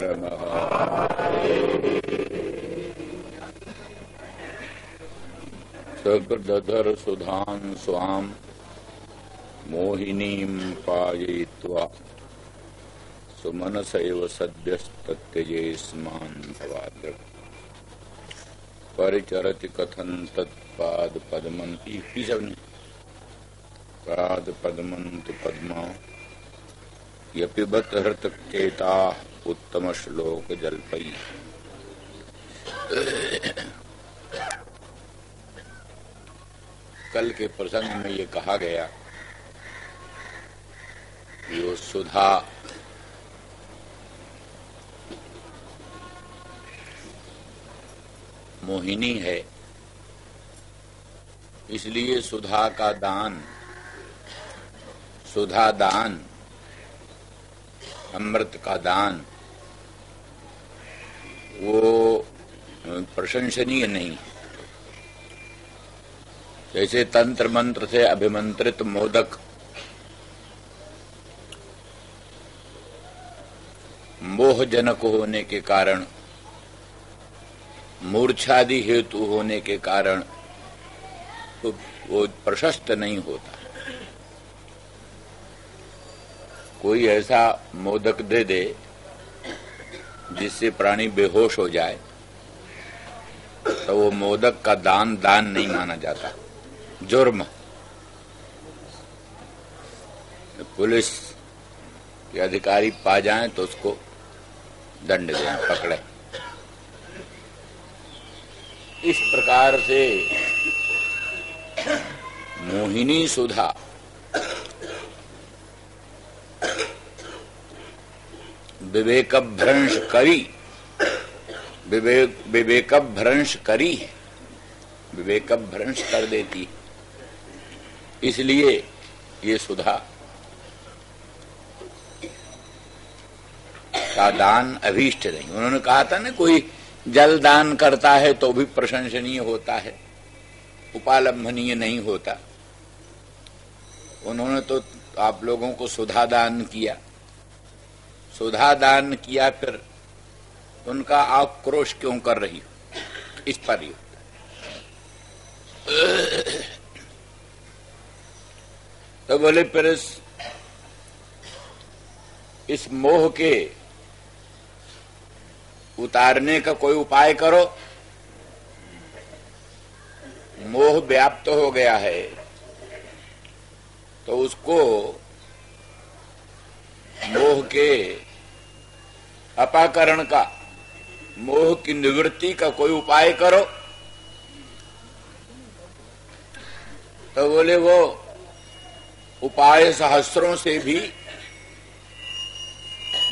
नमः। सकृदधर सुधां स्वां मोहिनीं पाययित्वा सुमनसैव सद्यस्तत्यजेस्मान् भवाद्र परिचरति कथं तत्पाद पद्मन्ति पाद पद्मन्ति पद्मा यपिबत हृतकेता उत्तम श्लोक जल्पई। कल के प्रसंग में ये कहा गया कि वो सुधा मोहिनी है, इसलिए सुधा का दान, सुधा दान, अमृत का दान वो प्रशंसनीय नहीं। जैसे तंत्र मंत्र से अभिमंत्रित मोदक मोहजनक होने के कारण, मूर्छादि हेतु होने के कारण तो वो प्रशस्त नहीं होता। कोई ऐसा मोदक दे दे जिससे प्राणी बेहोश हो जाए तो वो मोदक का दान नहीं माना जाता, जुर्म। पुलिस के अधिकारी पा जाएं तो उसको दंड दें, पकड़े। इस प्रकार से मोहिनी सुधा विवेक भ्रंश करी, विवेक भ्रंश करी है, विवेक भ्रंश कर देती। इसलिए ये सुधा का दान अभीष्ट नहीं। उन्होंने कहा था ना, कोई जल दान करता है तो भी प्रशंसनीय होता है, उपालंभनीय नहीं होता। उन्होंने तो आप लोगों को सुधा दान किया, सुधा दान किया, फिर उनका आक्रोश क्यों कर रही हो? इस पर ही तो बोले फिर इस मोह के उतारने का कोई उपाय करो। मोह व्याप्त हो गया है तो उसको मोह के अपाकरण का, मोह की निवृत्ति का कोई उपाय करो। तो बोले वो उपाय सहस्रों से भी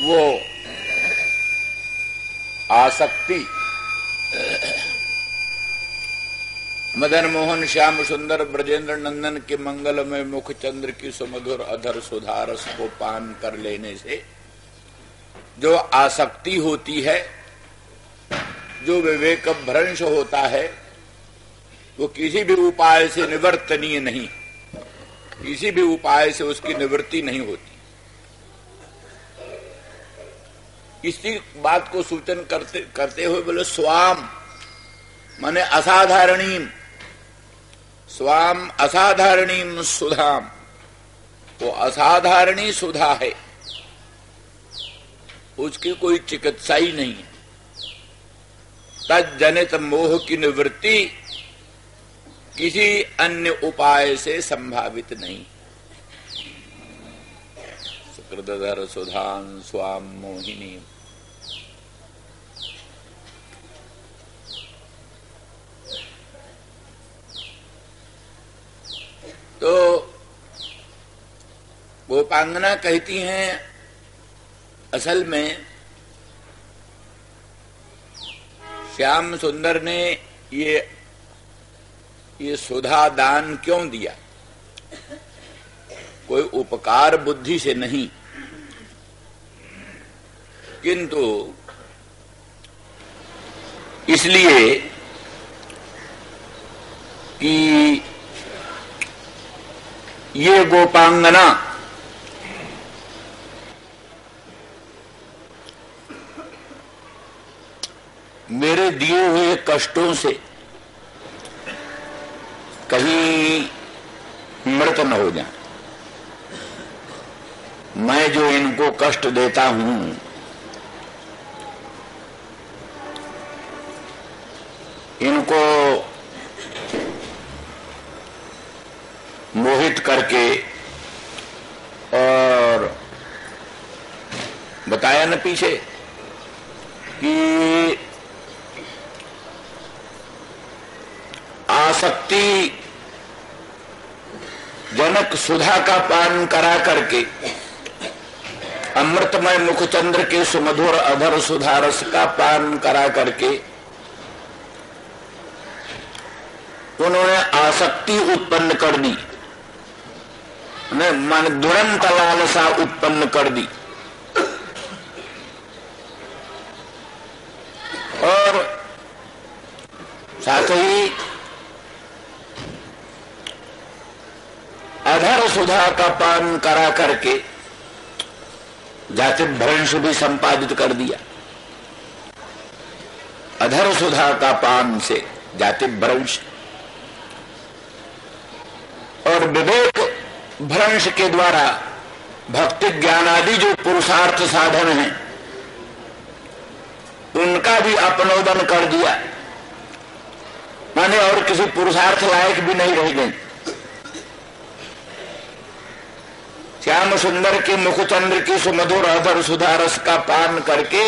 वो आसक्ति, मदन मोहन श्याम सुंदर ब्रजेंद्र नंदन के मंगलमय मुख चंद्र की सुमधुर अधर सुधा रस को पान कर लेने से जो आसक्ति होती है, जो विवेक भ्रंश होता है, वो किसी भी उपाय से निवर्तनीय नहीं, किसी भी उपाय से उसकी निवृत्ति नहीं होती। इसी बात को सूचन करते हुए बोले स्वाम माने असाधारणीम, स्वाम असाधारणीम सुधाम, वो असाधारणी सुधा है, उसकी कोई चिकित्सा ही नहीं है। तज्जनित मोह की निवृत्ति किसी अन्य उपाय से संभावित नहीं। सुकृतधर सुधां स्वाम मोहिनी। तो गोपांगना कहती हैं, असल में श्याम सुंदर ने ये सुधा दान क्यों दिया? कोई उपकार बुद्धि से नहीं, किंतु इसलिए कि ये गोपांगना मेरे दिए हुए कष्टों से कहीं मृत न हो जाए। मैं जो इनको कष्ट देता हूं, इनको मोहित करके, और बताया न पीछे कि आसक्ति जनक सुधा का पान करा करके, अमृतमय मुखचंद्र के सुमधुर अधर सुधारस का पान करा करके उन्होंने आसक्ति उत्पन्न कर दी, मन दुरंत लालसा उत्पन्न कर दी, और साथ ही अधर सुधा का पान करा करके जाति भ्रंश भी संपादित कर दिया। अधर सुधा का पान से जाति भ्रंश और विवेक भ्रंश के द्वारा भक्ति ज्ञान आदि जो पुरुषार्थ साधन हैं उनका भी अपनोदन कर दिया, माने और किसी पुरुषार्थ लायक भी नहीं रह गए। श्याम सुंदर के मुखचंद्र की सुमधुर अधर सुधारस का पान करके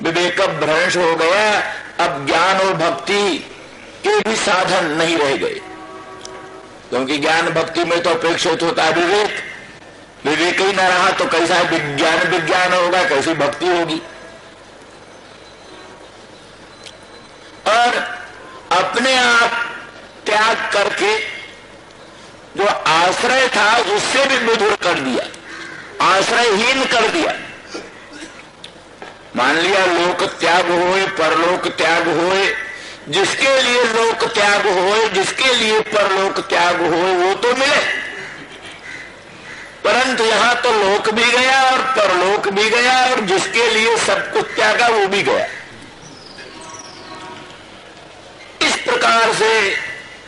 विवेक भ्रंश हो गया। अब ज्ञान और भक्ति के भी साधन नहीं रह गए, क्योंकि ज्ञान भक्ति में तो अपेक्षित होता है विवेक। विवेक ही न रहा तो कैसा विज्ञान विज्ञान होगा, कैसी भक्ति होगी। और अपने आप त्याग करके जो आश्रय था उससे भी मधुर कर दिया, आश्रयहीन कर दिया। मान लिया लोक त्याग होए, परलोक त्याग होए, जिसके लिए लोक त्याग होए, जिसके लिए परलोक त्याग होए वो तो मिले, परंतु यहां तो लोक भी गया और परलोक भी गया और जिसके लिए सब कुछ त्यागा वो भी गया। इस प्रकार से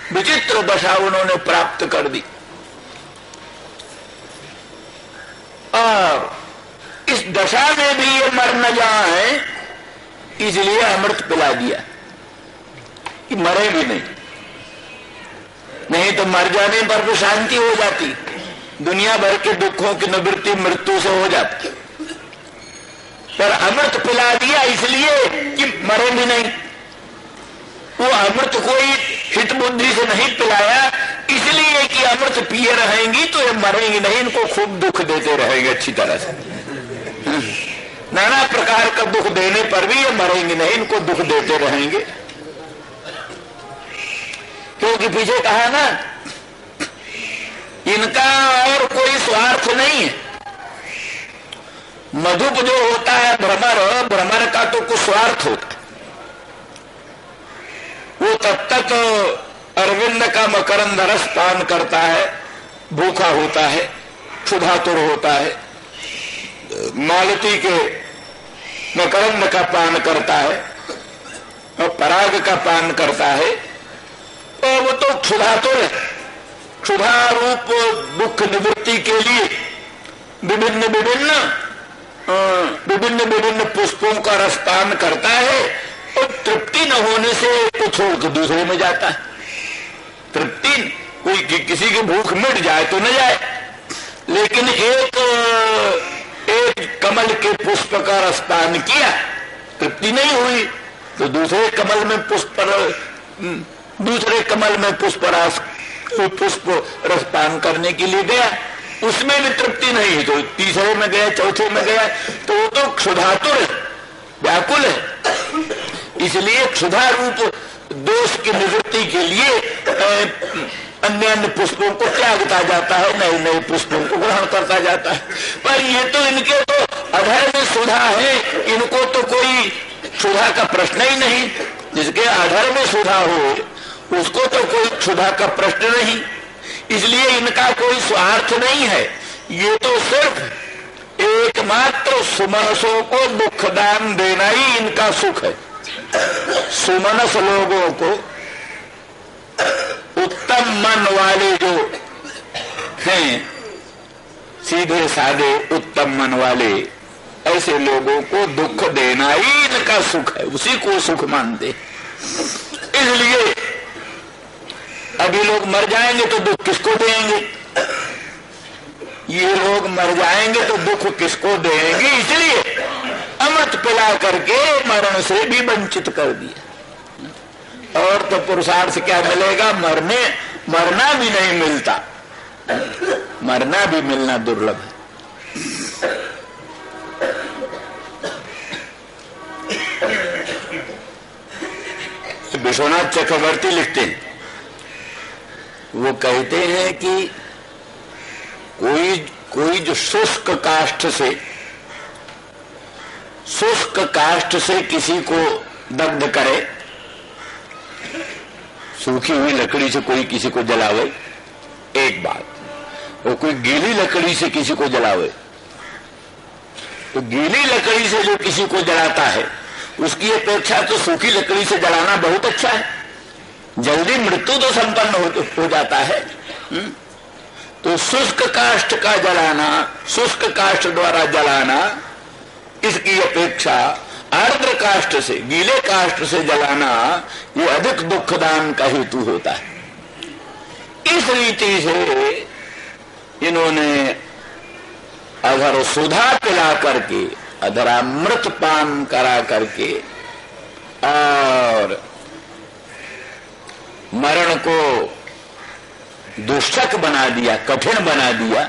विचित्र दशा उन्होंने प्राप्त कर दी और इस दशा में भी ये मर न जाए इसलिए अमृत पिला दिया कि मरे भी नहीं। नहीं तो मर जाने पर भी शांति हो जाती, दुनिया भर के दुखों की निवृत्ति मृत्यु से हो जाती, पर अमृत पिला दिया इसलिए कि मरे भी नहीं। वो अमृत कोई हित बुद्धि से नहीं पिलाया, इसलिए कि अमृत पिए रहेंगी तो ये मरेंगी नहीं, इनको खूब दुख देते रहेंगे अच्छी तरह से। नाना प्रकार का दुख देने पर भी ये मरेंगे नहीं, इनको दुख देते रहेंगे। क्योंकि पीछे कहा ना, इनका और कोई स्वार्थ नहीं है। मधुप जो होता है भ्रमर, भ्रमर का तो कुछ स्वार्थ होता है। वो तब तक अरविंद का मकरंद रस पान करता है, भूखा होता है, क्षुधातुर होता है, मालती के मकरंद का पान करता है और पराग का पान करता है, और वो तो क्षुधातुर है। क्षुधा रूप दुख निवृत्ति के लिए विभिन्न विभिन्न पुष्पों का रसपान करता है और तृप्ति न होने से वो छोड़ के दूसरे में जाता है। तृप्ति कोई किसी की भूख मिट जाए तो न जाए, लेकिन एक कमल के पुष्प का रसपान किया, तृप्ति नहीं हुई तो दूसरे कमल में पुष्प रसपान करने के लिए गया, उसमें भी तृप्ति नहीं तो तीसरे में गया, चौथे में गया, तो वो तो क्षुधातुर है, व्याकुल है। इसलिए क्षुधा रूप दोष की निवृत्ति के लिए अन्य अन्य पुष्पों को त्यागता जाता है, नए नए पुष्पों को ग्रहण करता जाता है। पर ये तो इनके तो अधर में सुधा है, इनको तो कोई क्षुधा का प्रश्न ही नहीं। जिसके अधर में सुधा हो उसको तो कोई क्षुधा का प्रश्न नहीं, इसलिए इनका कोई स्वार्थ नहीं है। ये तो सिर्फ एकमात्र सुमनसों को दुखदान देना ही इनका सुख है। सुमनस लोगों को, उत्तम मन वाले जो हैं, सीधे साधे उत्तम मन वाले, ऐसे लोगों को दुख देना ही इनका सुख है, उसी को सुख मानते। इसलिए अभी लोग मर जाएंगे तो दुख किसको देंगे? ये लोग मर जाएंगे तो दुख किसको देंगे? इसलिए अमृत पिला करके मरण से भी वंचित कर दिया। और तो पुरुषार्थ क्या मिलेगा? मरना भी नहीं मिलता, मरना भी मिलना दुर्लभ है। विश्वनाथ चक्रवर्ती लिखते हैं, वो कहते हैं कि कोई जो शुष्क काष्ठ से किसी को दग्ध करे, सूखी हुई लकड़ी से कोई किसी को जलावे एक बात, और कोई गीली लकड़ी से किसी को जलावे, तो गीली लकड़ी से जो किसी को जलाता है उसकी अपेक्षा तो सूखी लकड़ी से जलाना बहुत अच्छा है, जल्दी मृत्यु तो संपन्न हो जाता है। तो शुष्क काष्ठ का जलाना, शुष्क काष्ठ द्वारा जलाना, इसकी अपेक्षा आर्द्र काष्ठ से, गीले काष्ठ से जलाना, ये अधिक दुखदान का हेतु होता है। इस रीति से इन्होंने अधर सुधा पिला करके, अधरामृत पान करा करके और मरण को दुष्टक बना दिया, कठिन बना दिया।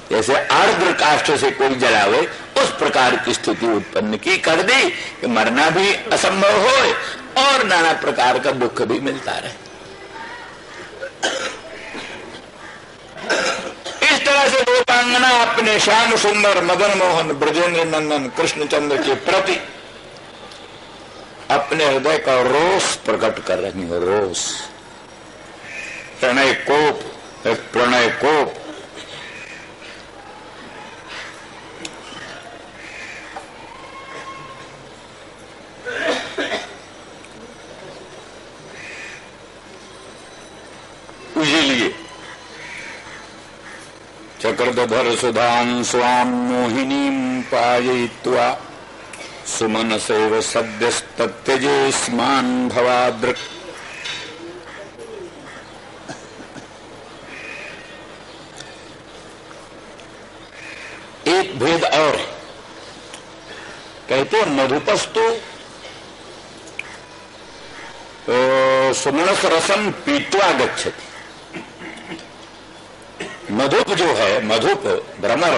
जैसे आर्द्र काष्ठ से कोई जलावे, उस प्रकार की स्थिति उत्पन्न की कर दी कि मरना भी असंभव हो और नाना प्रकार का दुख भी मिलता रहे। इस तरह से गोपांगना अपने श्याम सुंदर मदन मोहन ब्रजेंद्र नंदन कृष्णचंद्र के प्रति अपने हृदय का रोष प्रकट कर रही है। रोष, प्रणय कोप, एक प्रणय कोप। इसीलिए चक्रधर सुधां स्वाम मोहिनीं पाययित्वा सुमनसेव सद्यस्तत्यजे स्मान् भवादृक्। एक भेद और कहते हैं, मधुपस्तु सुमनस रसम पीत्वा गच्छति। मधुप जो है, मधुप भ्रमर,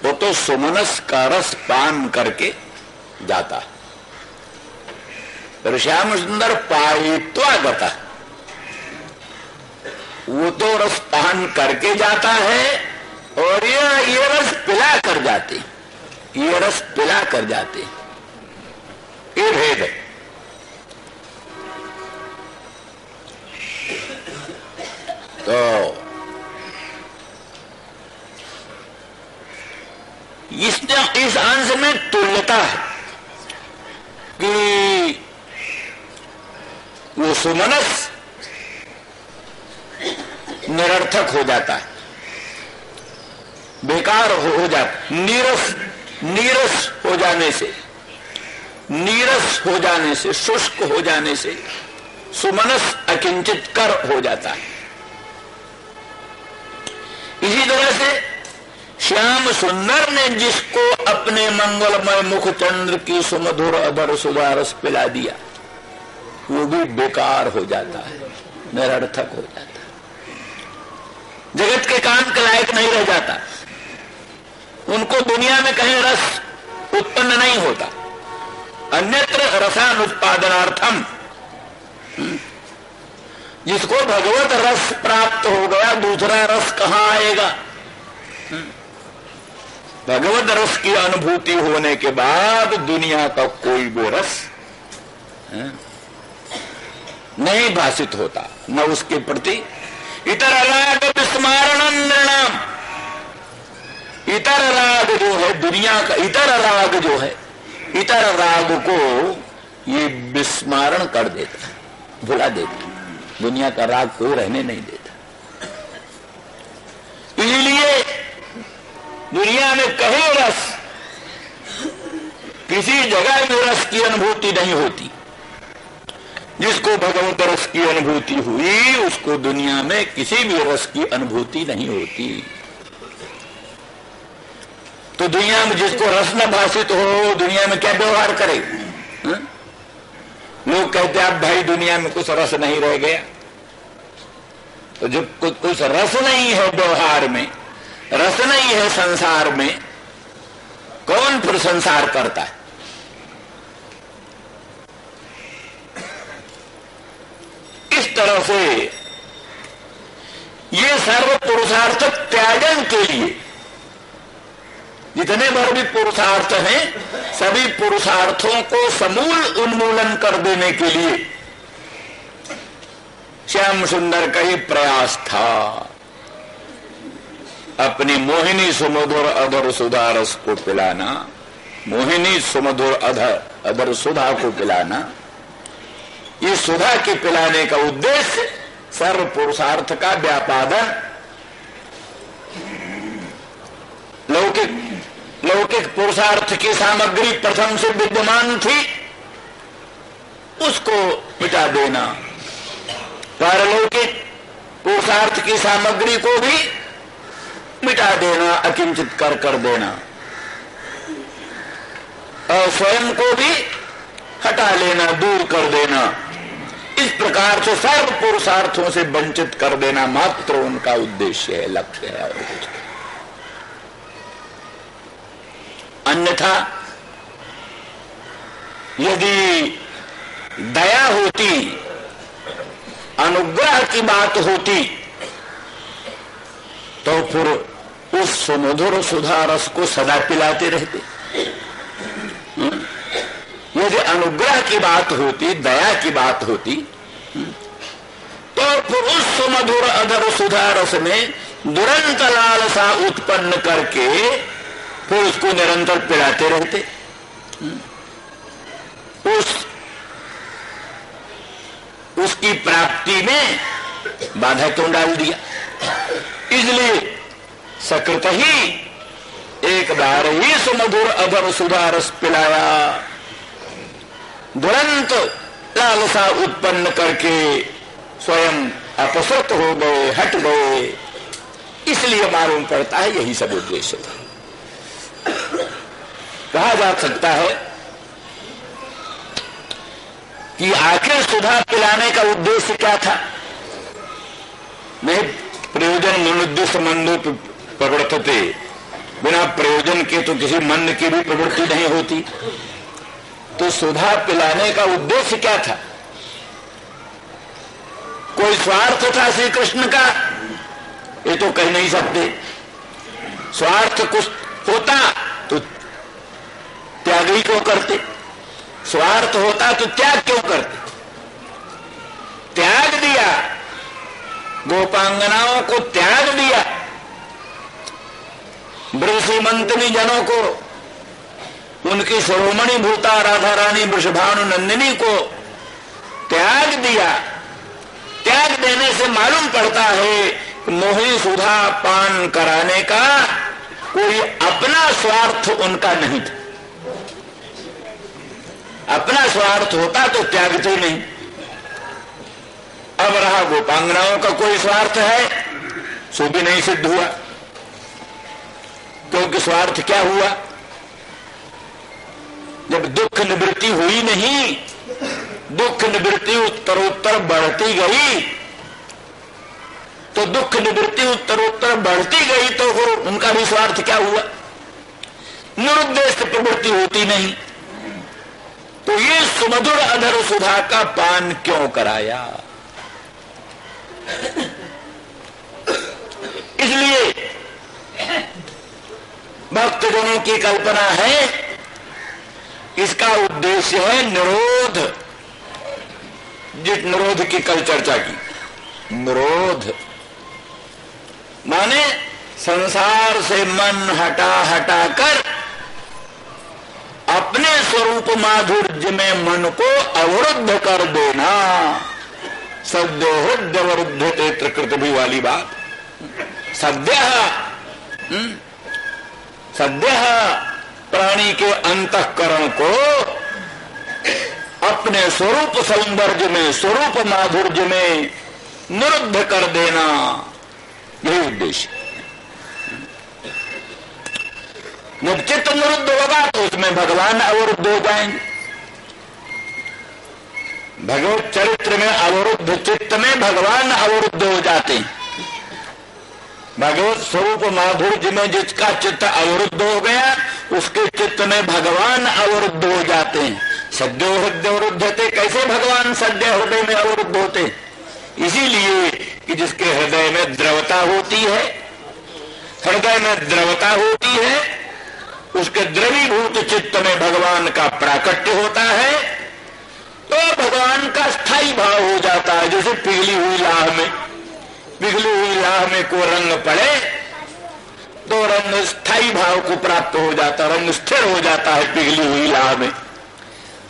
वो तो सुमनस का रस पान करके जाता है, पर श्याम सुंदर पायित्वा गता, वो तो रस पान करके जाता है और ये रस पिला कर जाते, ये रस पिला कर जाते, ये भेद है। तो इस अंश में तुल्यता है कि वो सुमनस निरर्थक हो जाता है, बेकार हो जाता, नीरस हो जाने से, नीरस हो जाने से, शुष्क हो जाने से सुमनस अकिंचित कर हो जाता है। इसी तरह से श्याम सुंदर ने जिसको अपने मंगलमय मुख चंद्र की सुमधुर अधर सुधारस पिला दिया, वो भी बेकार हो जाता है, निरर्थक हो जाता है, जगत के काम के लायक नहीं रह जाता। उनको दुनिया में कहीं रस उत्पन्न नहीं होता, अन्यत्र रसानुत्पादनार्थम। जिसको भगवत रस प्राप्त हो गया, दूसरा रस कहां आएगा? भगवत रस की अनुभूति होने के बाद दुनिया का कोई वो रस नहीं भाषित होता, न उसके प्रति इतर राग विस्मारण नृणाम। इतर राग जो है, दुनिया का इतर राग जो है, इतर राग को ये विस्मरण कर देता, भुला देता। दुनिया का राग कोई रहने नहीं देता। इसलिए दुनिया में कहीं रस, किसी जगह में रस की अनुभूति नहीं होती। जिसको भगवत रस की अनुभूति हुई उसको दुनिया में किसी भी रस की अनुभूति नहीं होती। तो दुनिया में जिसको रस न भाषित हो, दुनिया में क्या व्यवहार करे? लोग कहते हैं अब भाई दुनिया में कुछ रस नहीं रह गया। तो जब कुछ रस नहीं है व्यवहार में, रस नहीं है संसार में, कौन फिर संसार करता है? इस तरह से ये सर्व पुरुषार्थ त्यागन के लिए जितने भर भी पुरुषार्थ हैं, सभी पुरुषार्थों को समूल उन्मूलन कर देने के लिए श्याम सुंदर का ही प्रयास था। अपनी मोहिनी सुमधुर अधर सुधा रस को पिलाना, मोहिनी सुमधुर अधर सुधा को पिलाना। ये सुधा के पिलाने का उद्देश्य सर्व पुरुषार्थ का व्यापादन, लौकिक पुरुषार्थ की सामग्री प्रथम से विद्यमान थी, उसको मिटा देना। पारलौकिक पुरुषार्थ की सामग्री को भी मिटा देना, अकिंचित कर देना, और स्वयं को भी हटा लेना, दूर कर देना। इस प्रकार से सर्व पुरुषार्थों से वंचित कर देना मात्र उनका उद्देश्य है, लक्ष्य है, और कुछ नहीं। अन्यथा यदि दया होती, अनुग्रह की बात होती, तो फिर उस सुमधुर सुधा रस को सदा पिलाते रहते। यदि अनुग्रह की बात होती, दया की बात होती, तो फिर उस सुमधुर अधर सुधा रस में दुरंत लालसा उत्पन्न करके फिर उसको निरंतर पिलाते रहते। उसकी प्राप्ति में बाधा क्यों डाल दिया? इसलिए सकृत ही एक बार ही सुमधुर अधर सुधा रस पिलाया, दुरंत लालसा उत्पन्न करके स्वयं अपसृत हो गए, हट गए। इसलिए मालूम पड़ता है यही सब उद्देश्य था। कहा जा सकता है कि आखिर सुधा पिलाने का उद्देश्य क्या था? नहीं प्रयोजन मनुद्देश्य मंदो प्रवृत्तते, बिना प्रयोजन के तो किसी मन की भी प्रवृत्ति नहीं होती। तो सुधा पिलाने का उद्देश्य क्या था? कोई स्वार्थ था श्री कृष्ण का? ये तो कह नहीं सकते। स्वार्थ कुछ होता तो त्याग ही क्यों करते? स्वार्थ होता तो त्याग क्यों करते? त्याग दिया, गोपांगनाओं को त्याग दिया, ब्रज सीमंतनी जनों को, उनकी शिरोमणि भूता राधा रानी वृषभानु नंदिनी को त्याग दिया। त्याग देने से मालूम पड़ता है मोहिनी सुधा पान कराने का कोई अपना स्वार्थ उनका नहीं था। अपना स्वार्थ होता तो त्यागते नहीं। अब रहा गोपांगनाओं का कोई स्वार्थ है, सो भी नहीं सिद्ध हुआ। क्योंकि स्वार्थ क्या हुआ? जब दुख निवृत्ति हुई नहीं, दुख निवृत्ति उत्तरोत्तर बढ़ती गई, तो दुख निवृत्ति उत्तरोत्तर बढ़ती गई तो फिर उनका भी स्वार्थ क्या हुआ? निरुद्देश्य प्रवृत्ति होती नहीं। तो ये सुमधुर अधर सुधा का पान क्यों कराया? इसलिए भक्तजनों की कल्पना है इसका उद्देश्य है निरोध। जिस निरोध की कल चर्चा की, निरोध माने संसार से मन हटा हटा कर अपने स्वरूप माधुर्य में मन को अवरुद्ध कर देना। सद्यो हृदयवरुद्धते त्रिकृत भी वाली बात। सद्य प्राणी के अंतःकरण को अपने स्वरूप सौंदर्य में, स्वरूप माधुर्य में निरुद्ध कर देना, यही उद्देश्य। जब चित्त निरुद्ध होगा तो उसमें भगवान अवरुद्ध हो जाएंगे। भगवत चरित्र में अवरुद्ध चित्त में भगवान अवरुद्ध हो जाते हैं। भगवत स्वरूप माधुर्य में जिसका चित्त अवरुद्ध हो गया उसके चित्त में भगवान अवरुद्ध हो जाते हैं। सद्यो हृदय अवरुद्ध होते, कैसे भगवान सद्य हृदय में अवरुद्ध होते? इसीलिए कि जिसके हृदय में द्रवता होती है, हृदय में द्रवता होती है, उसके द्रवीभूत चित्त में भगवान का प्राकट्य होता है, तो भगवान का स्थायी भाव हो जाता है। जैसे पिघली हुई लाह में को रंग पड़े तो रंग स्थायी भाव को प्राप्त हो जाता, रंग स्थिर हो जाता है पिघली हुई लाह में।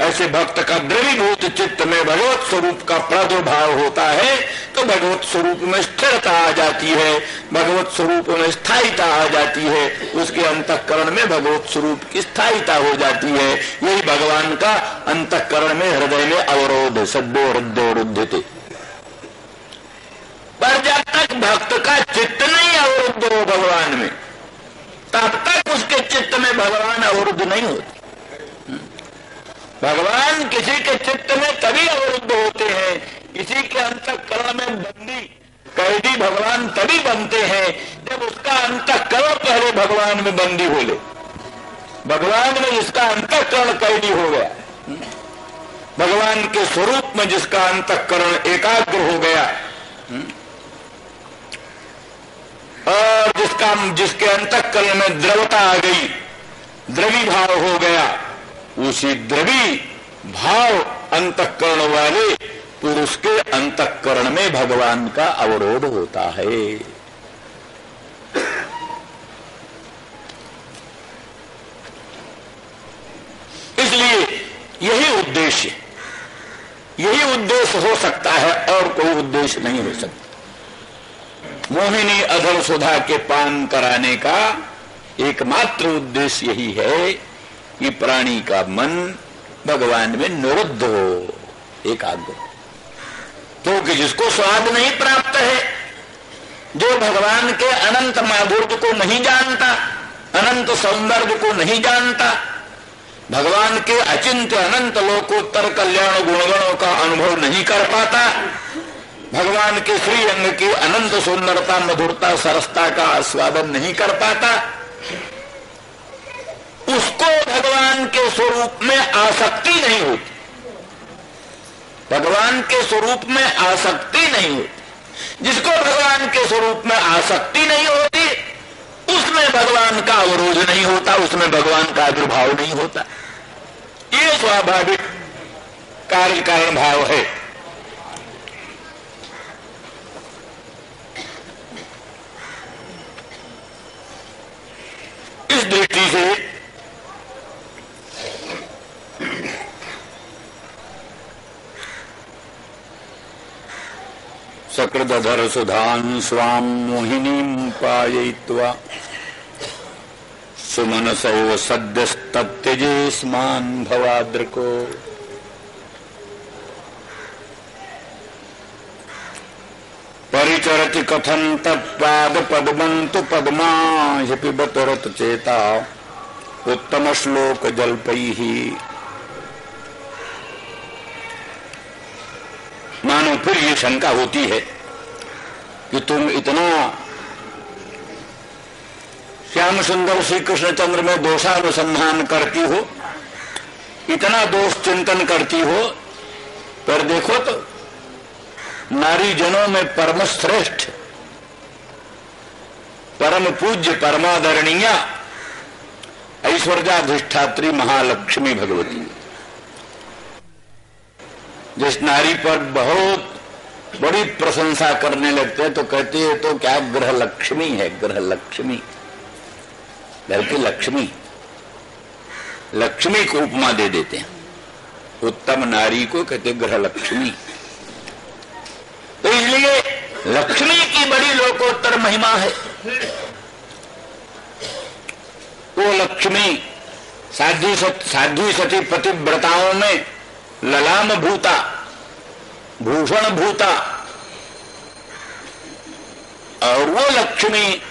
ऐसे भक्त का द्रवीभूत चित्त में भगवत स्वरूप का प्रादुर्भाव होता है तो भगवत स्वरूप में स्थिरता आ जाती है, भगवत स्वरूप में स्थायीता आ जाती है, उसके अंतःकरण में भगवत स्वरूप की स्थायीता हो जाती है। यही भगवान का अंतःकरण में, हृदय में अवरोध, सद्यो हृदयोरुद्धते। पर जब तक भक्त का चित्त नहीं अवरुद्ध हो भगवान में, तब तक उसके चित्त में भगवान अवरुद्ध नहीं होते। भगवान किसी के चित्त में तभी अवरुद्ध होते हैं, किसी के अंतःकरण में बंदी कैदी भगवान तभी बनते हैं जब उसका अंतःकरण पहले भगवान में बंदी हो ले। भगवान में जिसका अंतःकरण कैदी हो गया, भगवान के स्वरूप में जिसका अंतःकरण एकाग्र हो गया और जिसके अंतःकरण में द्रवता आ गई, द्रवी भाव हो गया, उसी द्रवी भाव अंतःकरण वाले पुरुष के अंतःकरण में भगवान का अवरोध होता है। इसलिए यही उद्देश्य हो सकता है और कोई उद्देश्य नहीं हो सकता। मोहिनी अधर सुधा के पान कराने का एकमात्र उद्देश्य यही है कि प्राणी का मन भगवान में निरुद्ध हो, एकाग्र। क्योंकि जिसको स्वाद नहीं प्राप्त है, जो भगवान के अनंत माधुर्य को नहीं जानता, अनंत सौंदर्य को नहीं जानता, भगवान के अचिंत्य अनंत लोकोत्तर कल्याण गुणगणों का अनुभव नहीं कर पाता, भगवान के श्री अंग की अनंत सुंदरता, मधुरता, सरसता का आस्वादन नहीं कर पाता, उसको भगवान के स्वरूप में आसक्ति नहीं होती। भगवान के स्वरूप में आसक्ति नहीं होती। जिसको भगवान के स्वरूप में आसक्ति नहीं होती उसमें भगवान का अवरोध नहीं होता, उसमें भगवान का आविर्भाव नहीं होता। ये स्वाभाविक कार्य कारण भाव है। इस दृष्टि से सकृदधर सुधान स्वाम मोहिनीं पाययित्वा सुमनसो सद्यस्तत्यजे स्मान् भवाद्रको। परिचरति कथं तत्पाद पद्मन्तु पद्मा हि पिबत रत चेता उत्तम श्लोक जल्पैः। मानो फिर ये शंका होती है कि तुम इतना श्याम सुंदर श्री कृष्णचंद्र में दोषानुसंधान करती हो, इतना दोष चिंतन करती हो, पर देखो तो नारी जनों में परम श्रेष्ठ, परम पूज्य, परमादरणीय ऐश्वर्याधिष्ठात्री महालक्ष्मी भगवती, जिस नारी पर बहुत बड़ी प्रशंसा करने लगते हैं तो कहते हैं तो क्या ग्रह लक्ष्मी है, ग्रह लक्ष्मी, घर की लक्ष्मी। लक्ष्मी को उपमा दे देते हैं। उत्तम नारी को कहते गृह लक्ष्मी। तो इसलिए लक्ष्मी की बड़ी लोकोत्तर महिमा है। वो लक्ष्मी साध्वी सती पतिव्रताओं में ललाम भूता, भूषण भूता, और वो लक्ष्मी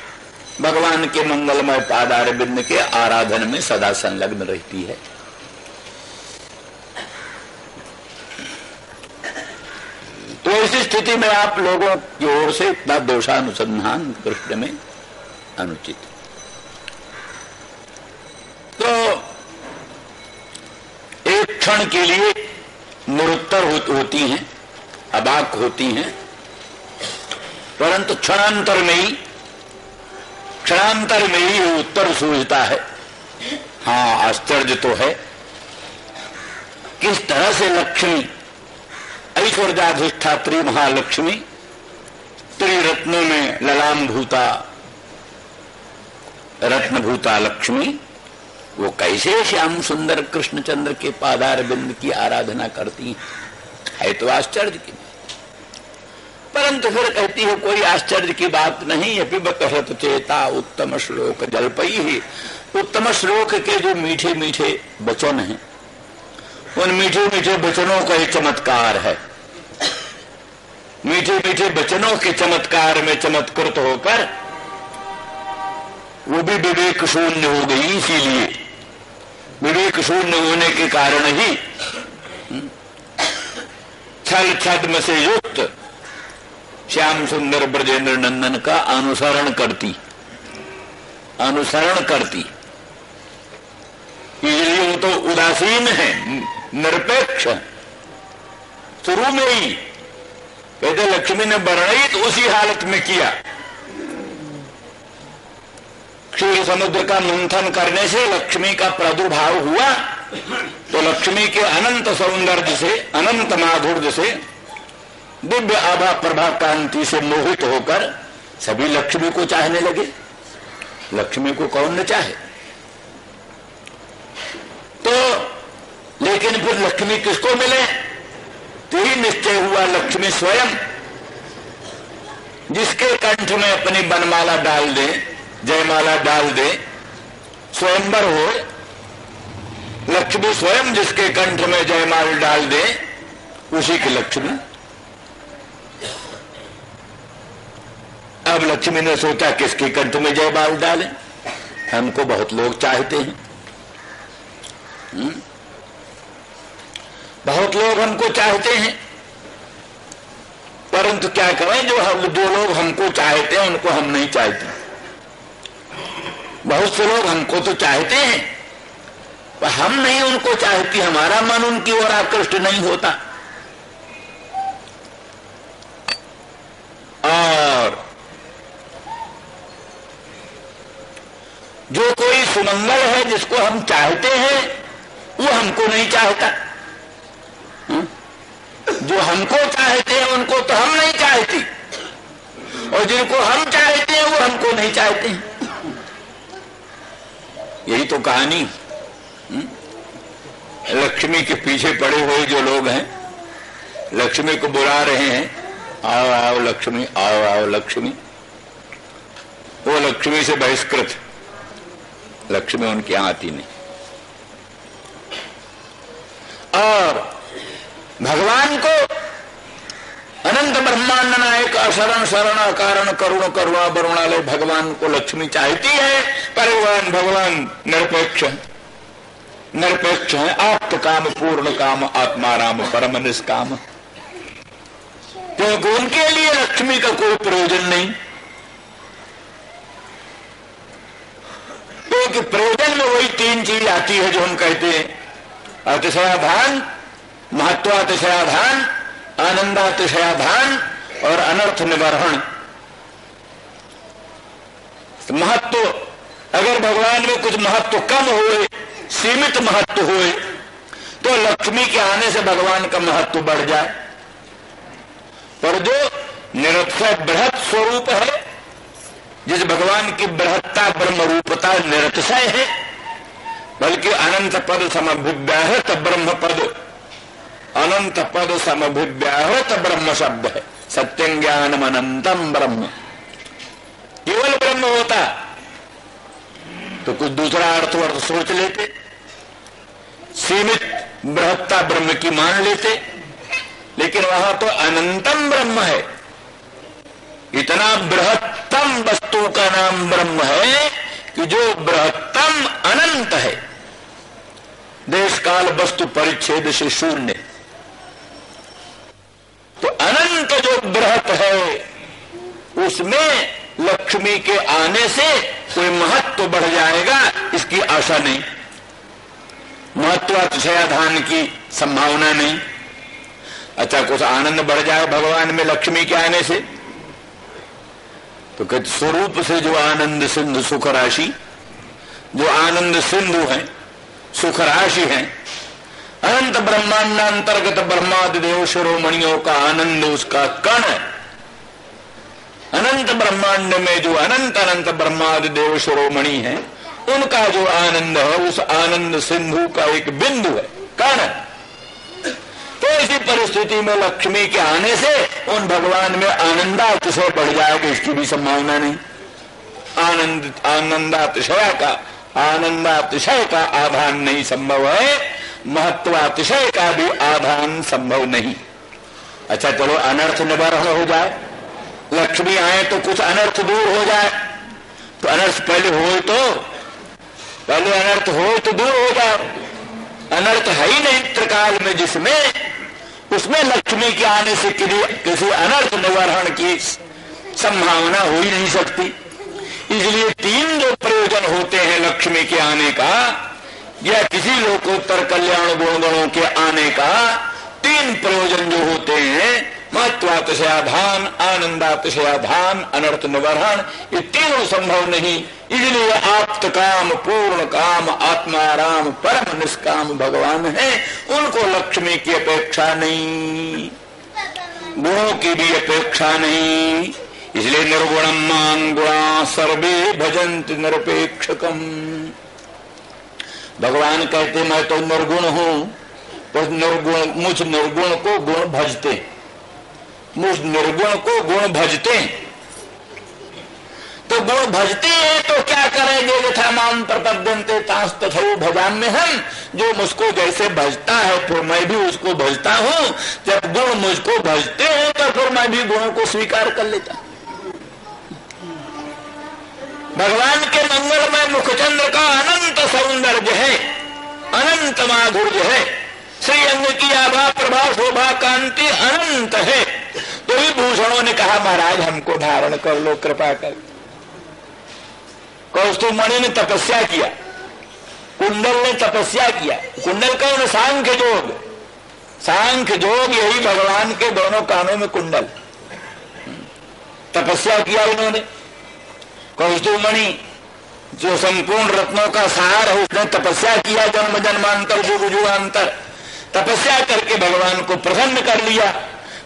भगवान के मंगलमय पादार बिंद के आराधन में सदा संलग्न रहती है। तो इस स्थिति में आप लोगों की ओर से इतना दोषानुसंधान कृष्ण में अनुचित। तो एक क्षण के लिए निरुत्तर होती हैं, अबाक होती हैं, परंतु क्षणांतर में ही उत्तर सूझता है। हाँ, आश्चर्य तो है किस तरह से लक्ष्मी, ऐश्वर्याधिष्ठात्री महालक्ष्मी, त्रिरत्नों में ललाम भूता, रत्नभूता लक्ष्मी, वो कैसे श्याम सुंदर कृष्णचंद्र के पादार बिंद की आराधना करती है तो आश्चर्य की। परंतु फिर कहती है कोई आश्चर्य की बात नहीं। अपिबत हृत चेता उत्तम श्लोक जल्पई ही। उत्तम श्लोक के जो मीठे मीठे वचन हैं, उन मीठे मीठे वचनों का एक चमत्कार है। मीठे मीठे वचनों के चमत्कार में चमत्कृत होकर वो भी विवेक शून्य हो गई। इसीलिए विवेक शून्य होने के कारण ही छल छद्म से युक्त श्याम सुंदर ब्रजेंद्र नंदन का अनुसरण करती। इसलिए वो तो उदासीन है, निरपेक्ष। शुरू में ही कहते लक्ष्मी ने वर्णित उसी हालत में किया। क्षीर समुद्र का मंथन करने से लक्ष्मी का प्रादुर्भाव हुआ, तो लक्ष्मी के अनंत सौंदर्य से, अनंत माधुर्य से, दिव्य आभा प्रभा कांति से मोहित होकर सभी लक्ष्मी को चाहने लगे। लक्ष्मी को कौन न चाहे। तो लेकिन फिर लक्ष्मी किसको मिले? तो ही निश्चय हुआ लक्ष्मी स्वयं, जिसके कंठ में अपनी बनमाला डाल दे, जयमाला डाल दे, स्वयंवर हो। लक्ष्मी स्वयं जिसके कंठ में जयमाल डाल दे, उसी की लक्ष्मी। अब लक्ष्मी ने सोचा किसके कंठ में जयमाल डालें, हमको बहुत लोग चाहते हैं। बहुत लोग हमको चाहते हैं, परंतु क्या करें, जो लोग हमको चाहते हैं उनको हम नहीं चाहते। बहुत से लोग हमको तो चाहते हैं, पर हम नहीं उनको चाहती। हमारा मन उनकी ओर आकृष्ट नहीं होता। और जो कोई सुमंगल है जिसको हम चाहते हैं, वो हमको नहीं चाहता। जो हमको चाहते हैं उनको तो हम नहीं चाहती, और जिनको हम चाहते हैं वो हमको नहीं चाहते हैं। यही तो कहानी। लक्ष्मी के पीछे पड़े हुए जो लोग हैं, लक्ष्मी को बुला रहे हैं, आओ आओ लक्ष्मी, आओ आओ लक्ष्मी। वो लक्ष्मी से बहिष्कृत, लक्ष्मी उनके यहां आती नहीं। और भगवान को अनंत ब्रह्मांड नायक अशरण शरण कारण करुण करुणा वरुणालय भगवान को लक्ष्मी चाहती है, पर भगवान निरपेक्ष है। आप्त काम पूर्ण काम आत्मा राम परम निष्काम। क्योंकि उनके लिए लक्ष्मी का कोई प्रयोजन नहीं। क्योंकि प्रयोजन में वही तीन चीज आती है जो हम कहते हैं, अतिशयाधान, महत्वातिशयाधान, आनंदातिशयाधान और अनर्थ निवारण। महत्व, अगर भगवान में कुछ महत्व कम हुए, सीमित महत्व हुए, तो लक्ष्मी के आने से भगवान का महत्व बढ़ जाए। पर जो निरक्षय बृहत स्वरूप है, जिस भगवान की बृहत्ता ब्रह्म रूपता निरतिशय है, बल्कि अनंत पद समभिव्याहत ब्रह्म पद, अनंत पद समभिव्याहत ब्रह्म शब्द है। सत्यं ज्ञानम अनंतम ब्रह्म, केवल ब्रह्म होता तो कुछ दूसरा अर्थ सोच लेते, सीमित बृहत्ता ब्रह्म की मान लेते, लेकिन वहां तो अनंतम ब्रह्म है। इतना बृहत्तम वस्तु का नाम ब्रह्म है कि जो बृहत्तम अनंत है, देश काल वस्तु परिच्छेद से शून्य। तो अनंत जो बृहत है उसमें लक्ष्मी के आने से कोई महत्व बढ़ जाएगा, इसकी आशा नहीं, महत्वातिशयाधान की संभावना नहीं। अच्छा, कुछ आनंद बढ़ जाए भगवान में लक्ष्मी के आने से, तो कहते स्वरूप से जो आनंद सिंधु सुख राशि, जो आनंद सिंधु है, सुख राशि है, अनंत ब्रह्मांड अंतर्गत ब्रह्मादि देव शिरोमणियों का आनंद उसका कण है। अनंत ब्रह्मांड में जो अनंत अनंत ब्रह्मादि देव शिरोमणि है, उनका जो आनंद है उस आनंद सिंधु का एक बिंदु है, कण है। तो इसी परिस्थिति में लक्ष्मी के आने से उन भगवान में आनंदातिशय बढ़ जाएगा, इसकी भी संभावना नहीं। आनंदातिशय का आधान नहीं संभव है, महत्वातिशय का भी आधान संभव नहीं। अच्छा चलो, अनर्थ निवारण हो जाए, लक्ष्मी आए तो कुछ अनर्थ दूर हो जाए। तो अनर्थ पहले अनर्थ हो तो दूर हो जाए। अनर्थ है ही नहीं त्रिकाल में जिसमें, उसमें लक्ष्मी के आने से किसी अनर्थ निवारण की संभावना हो ही नहीं सकती। इसलिए तीन जो प्रयोजन होते हैं लक्ष्मी के आने का, या किसी लोकोत्तर कल्याण गुणगणों के आने का, तीन प्रयोजन जो होते हैं, महत्वातिशयाधान, आनंदातिशयाधान, अनर्थ निवारण, ये तीनों संभव नहीं। इसलिए आप्त काम, पूर्ण काम, आत्माराम, परम निष्काम भगवान है, उनको लक्ष्मी की अपेक्षा नहीं, गुणों की भी अपेक्षा नहीं। इसलिए निर्गुणम मां गुणा सर्वे भजन्ति निरपेक्षकम। भगवान कहते मैं तो निर्गुण हूं, तो मुझ निर्गुण को गुण भजते, मुझ निर्गुण को गुण भजते। तो गुण भजते हैं तो क्या करेंगे? यथा माम प्रपद्यन्ते तांस तथैव भजाम्य हम। जो मुझको जैसे भजता है फिर मैं भी उसको भजता हूं। जब गुण मुझको भजते हैं तो फिर मैं भी गुणों को स्वीकार कर लेता। भगवान के मंगलमय मुखचंद्र का अनंत सौंदर्य है, अनंत माधुर्य है, श्री अंग की आभा प्रभा शोभा कांति अनंत है। तो भी भूषणों ने कहा महाराज हमको धारण कर लो कृपा कर। कौस्तुभमणि ने तपस्या किया, कुंडल ने तपस्या किया। कुंडल कौन? सांख्य जोग। सांख्य जोग यही भगवान के दोनों कानों में कुंडल। तपस्या किया इन्होंने। कौस्तुभमणि जो संपूर्ण रत्नों का सार है उसने तपस्या किया, जन्म जन्मांतर जुग जुगांतर तपस्या करके भगवान को प्रसन्न कर लिया।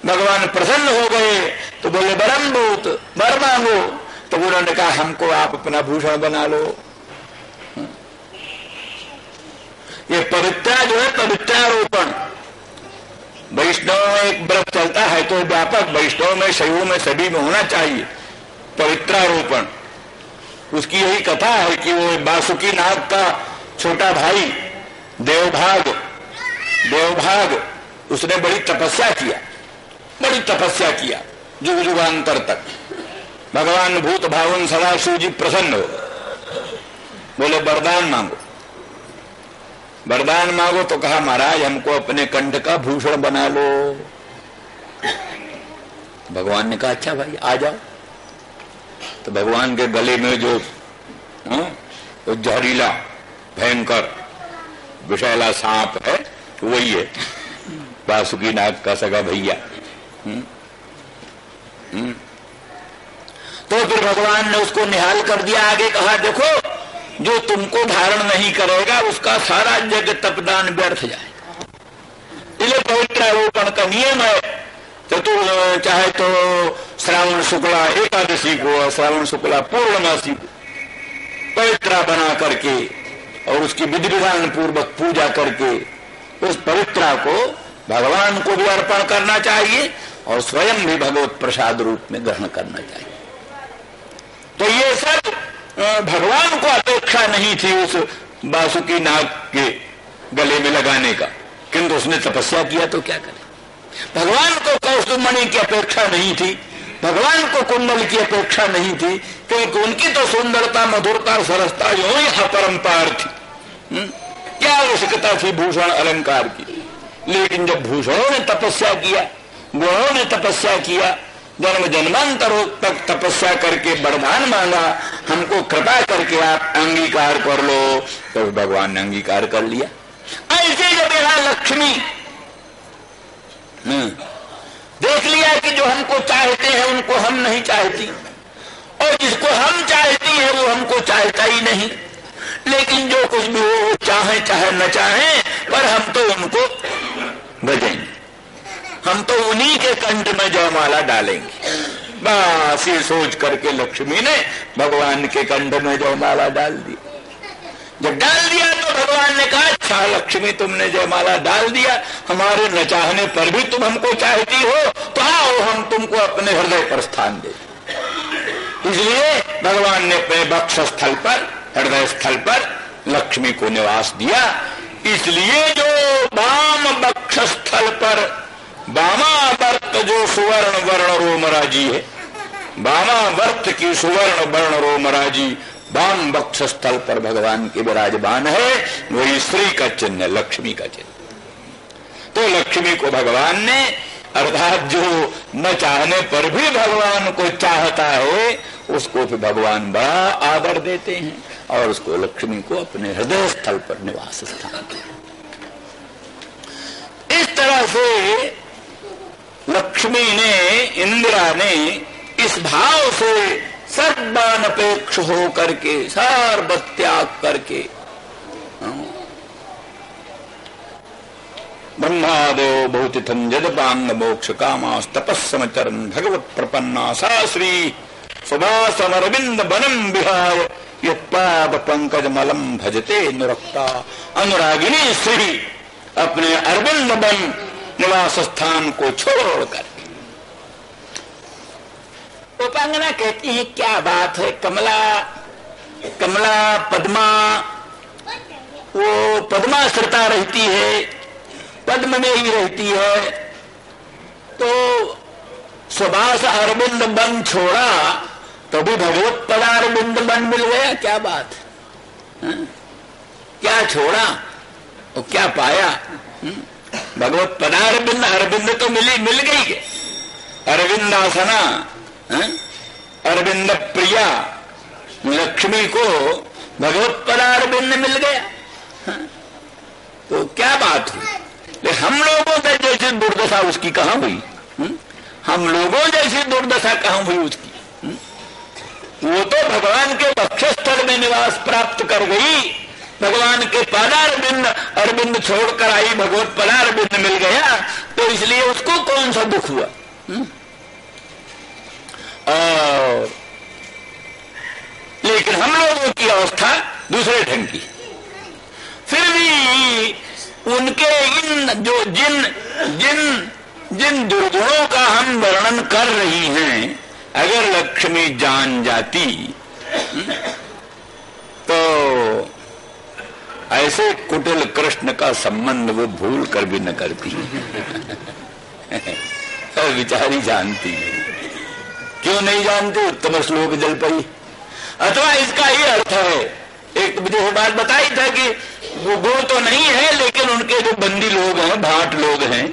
भगवान प्रसन्न हो गए तो बोले बरम भूत, वर मांगो। तो उन्होंने कहा हमको आप अपना भूषण बना लो। ये पवित्रा जो है, पवित्रारोपण। वैष्णव में एक व्रत चलता है तो व्यापक, वैष्णव में, शैव में, सभी में होना चाहिए पवित्रारोपण। उसकी यही कथा है कि वो वासुकी नाग का छोटा भाई देवभाग, उसने बड़ी तपस्या किया जुग जुगांतर तक। भगवान भूत भावन सदाशिव जी प्रसन्न हो, बोले वरदान मांगो। तो कहा महाराज हमको अपने कंठ का भूषण बना लो। भगवान ने कहा अच्छा भाई आ जाओ। तो भगवान के गले में जो जहरीला भयंकर विषैला सांप है वही है वासुकी नाग का सगा भैया। तो फिर भगवान ने उसको निहाल कर दिया। आगे कहा देखो जो तुमको धारण नहीं करेगा उसका सारा जग तपदान व्यर्थ जाए। इसलिए पवित्रारोपण का नियम है। तो तू चाहे तो श्रावण शुक्ला एकादशी को, श्रावण शुक्ला पूर्णमासी को पवित्रा बना करके और उसकी विधि विधान पूर्वक पूजा करके उस पवित्रा को भगवान को भी अर्पण करना चाहिए और स्वयं भी भगवत प्रसाद रूप में ग्रहण करना चाहिए। तो ये सब भगवान को अपेक्षा नहीं थी उस बासुकी नाग के गले में लगाने का, किंतु उसने तपस्या किया तो क्या करे। भगवान को कौस्तुभमणि की अपेक्षा नहीं थी, भगवान को कुंडल की अपेक्षा नहीं थी, क्योंकि उनकी तो सुंदरता, मधुरता, सरसता जो ही अपरंपार थी। क्या आवश्यकता थी भूषण अलंकार की। लेकिन जब भूषणों ने तपस्या किया, गुणों ने तपस्या किया, जन्म जन्मांतरों तक तपस्या करके वरदान मांगा, हमको कृपा करके आप अंगीकार कर लो, तो भगवान ने अंगीकार कर लिया। ऐसे जब यहां लक्ष्मी देख लिया कि जो हमको चाहते हैं उनको हम नहीं चाहती, और जिसको हम चाहती हैं वो हमको चाहता ही नहीं। लेकिन जो कुछ भी हो, चाहे चाहे न चाहे, पर हम तो उनको भजेंगे, हम तो उन्हीं के कंठ में जयमाला डालेंगे। बस ये सोच करके लक्ष्मी ने भगवान के कंठ में जयमाला डाल दी। जब डाल दिया तो भगवान ने कहा, अच्छा लक्ष्मी तुमने जयमाला डाल दिया, हमारे न चाहने पर भी तुम हमको चाहती हो, तो आओ हम तुमको अपने हृदय पर स्थान दे। इसलिए भगवान ने अपने वक्ष स्थल पर, हृदय स्थल पर लक्ष्मी को निवास दिया। इसलिए जो वाम वक्ष स्थल पर वामावर्त जो सुवर्ण वर्ण रोमराजी है, वामावर्त की सुवर्ण वर्ण रोमराजी वाम वक्ष स्थल पर भगवान के विराजमान है, वही श्री का चिन्ह, लक्ष्मी का चिन्ह। तो लक्ष्मी को भगवान ने, अर्थात जो न चाहने पर भी भगवान को चाहता है, उसको भी भगवान बड़ा आदर देते हैं और उसको लक्ष्मी को अपने हृदय स्थल पर निवास स्थान दिया। इस तरह से लक्ष्मी ने, इंदिरा ने इस भाव से सर्वानपेक्ष हो करके, सर्व त्याग करके, ब्रह्मादेव भौतिथं जदपांग मोक्ष कामास तपस्समचरन् भगवत प्रपन्ना सा श्री सुभासमरविंद बनम विहाय यत्पाद पंकज मलम भजते निरक्ता। अनुरागिनी श्री अपने अरविंद बन निवास स्थान को छोड़कर उपांगना कहती है, क्या बात है, कमला कमला पद्मा, वो पद्माश्रिता रहती है, पद्म में ही रहती है, तो सुभाष अरविंद बन छोड़ा तो भी भगवत पदारविंद बन मिल गया। क्या बात है? क्या छोड़ा और क्या पाया? भगवत पदारविंद, अरविंद तो मिल गई, अरविंदासना, अरविंद प्रिया लक्ष्मी को भगवत पदारविंद मिल गया। तो क्या बात हुई? हम लोगों से जैसी दुर्दशा उसकी कहां हुई? हम लोगों जैसी दुर्दशा कहां हुई उसकी? वो तो भगवान के वक्षस्थल में निवास प्राप्त कर गई, भगवान के पदारविंद अरविंद छोड़कर आई, भगवत पदारविंद मिल गया, तो इसलिए उसको कौन सा दुख हुआ? और लेकिन हम लोगों की अवस्था दूसरे ढंग की। फिर भी उनके इन जो जिन दुर्गुणों का हम वर्णन कर रही हैं, अगर लक्ष्मी जान जाती तो ऐसे कुटिल कृष्ण का संबंध वो भूल कर भी न करती। विचारी जानती है, क्यों नहीं जानती? उत्तम श्लोक जल पई। अथवा इसका ही अर्थ है, एक मुझे बात बताई था कि वो गुण तो नहीं है, लेकिन उनके जो बंदी लोग हैं, भाट लोग हैं,